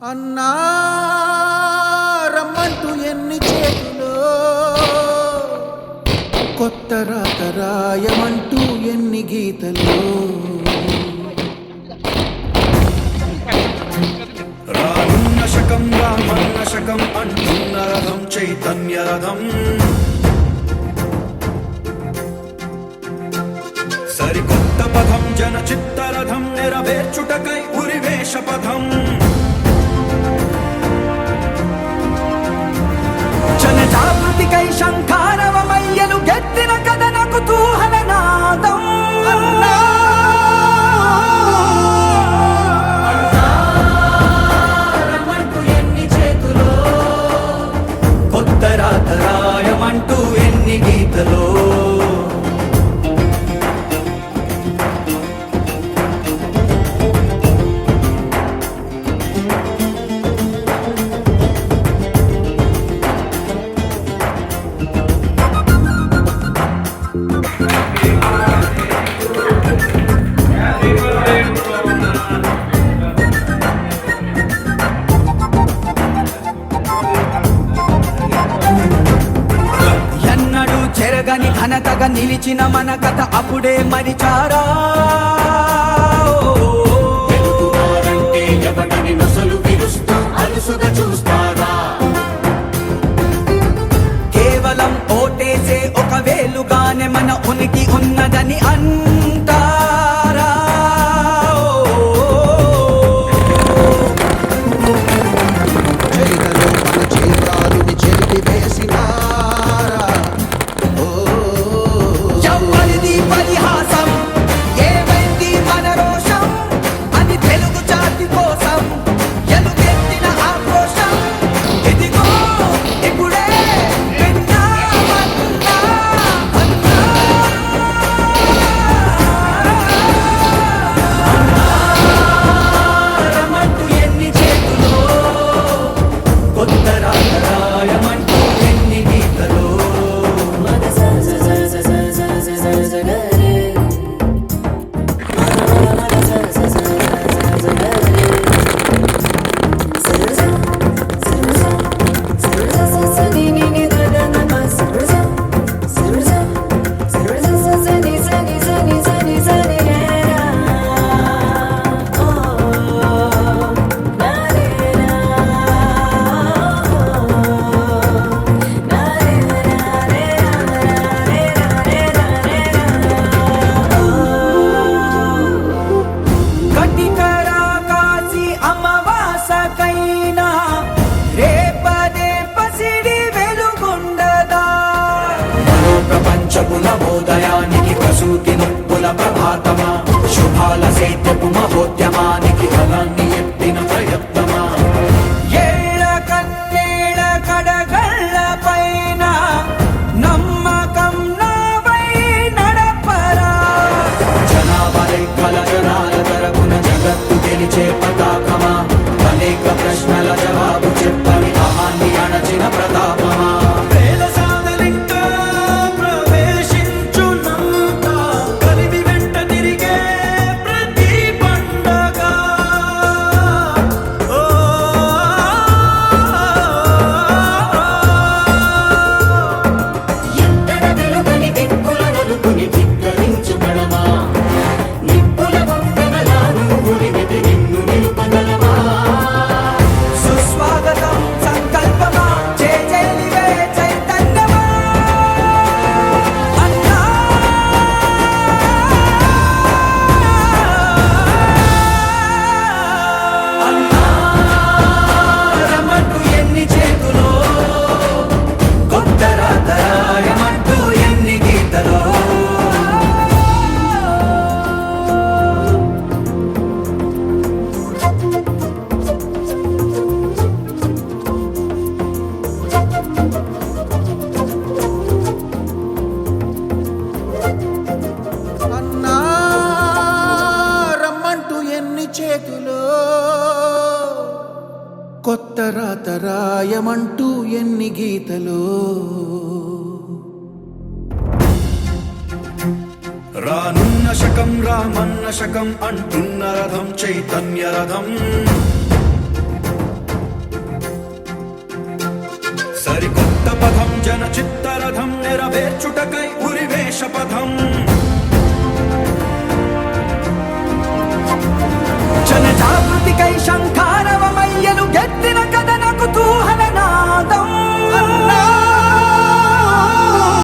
అన్నా రమ్మంటూ ఎన్ని చేతులో కొత్త రాత రాయమంటూ ఎన్ని గీతలో రానున్న శకం రామన్న శకం అంటున్న రథం చైతన్య రథం సరికొత్త పథం జన చిత్తరథం నెరవేర్చుటకై ఉరివేష పథం జన జాగృతికై శంఖారవమయ్యలు గెత్తిన కథన కుతూహల నాదం రమ్మంటూ ఎన్ని చేతులో కొత్త రాత రాయమంటూ ఎన్ని గీతలో చెరగని ఘనతగా నిలిచిన మన కథ అప్పుడే మరిచారా ఎవరిని నొసలు విరుస్తూ అలుసుగా చూస్తారా కేవలం ఓటేసే ఒక వేలుగానే మన ఉనికి ఉన్నదని అంటారా చేతలో మన చేతాలుని చెరిపి వేసినారా ఎవరిది పరిహాసం ఏమైంది మన రోషం అని తెలుగు జాతి కోసం ఎలుగెత్తిన ఆక్రోశం ఇదిగో ఇప్పుడే విన్నామన్నా రమ్మంటూ ఎన్ని చేతులో కొత్త రాయమంటూ ఎన్ని గీతలో కటికరా కాసి అమావాసకైనా రేపదే పసిడి వెలుగుండదా మరో ప్రపంచపు నవోదయానికి ప్రసూతి నొప్పుల ప్రభాతమా శుభాల సేద్యపు మహోద్యమానికి ఫలాన్ని ఎత్తిన ప్రయత్నమా ఏళ్ళ కన్నేళ్ళ కడగళ్ళ పైన నమ్మకం నావై నడపరా జనాభా లెక్కల జనాల తరపున జగత్తు గెలిచే పతాకమా అనేక ప్రశ్నల జవాబు చెప్పని అహాన్ని అణచిన ప్రతాపమా వేల సాగలింకా ప్రవేశించునంత కలిమి వెంట తిరిగే ప్రతి పండగ ఎక్కడ వెలుగని దిక్కుల నలుగుని ధిక్కరించు గడమా నిప్పుల బొమ్మలా నువ్వురిమిది నిన్ను నిలుపగలమా సుస్వాగతం సంకల్పమా చేజేలివే చైతన్యమా అన్నా అన్నా రమ్మంటూ ఎన్ని చేతులో కొత్త రాత రాయమంటూ ఎన్ని గీతలో అన్నా రమ్మంటూ ఎన్ని చేతులో కొత్త రాత రాయమంటూ ఎన్ని గీతలో రానున్న శకం రామన్న శకం అంటున్న రథం చైతన్య రథం పథం జన చిత్తరథం నెరవేర్చుటకై ఉరివేష పథం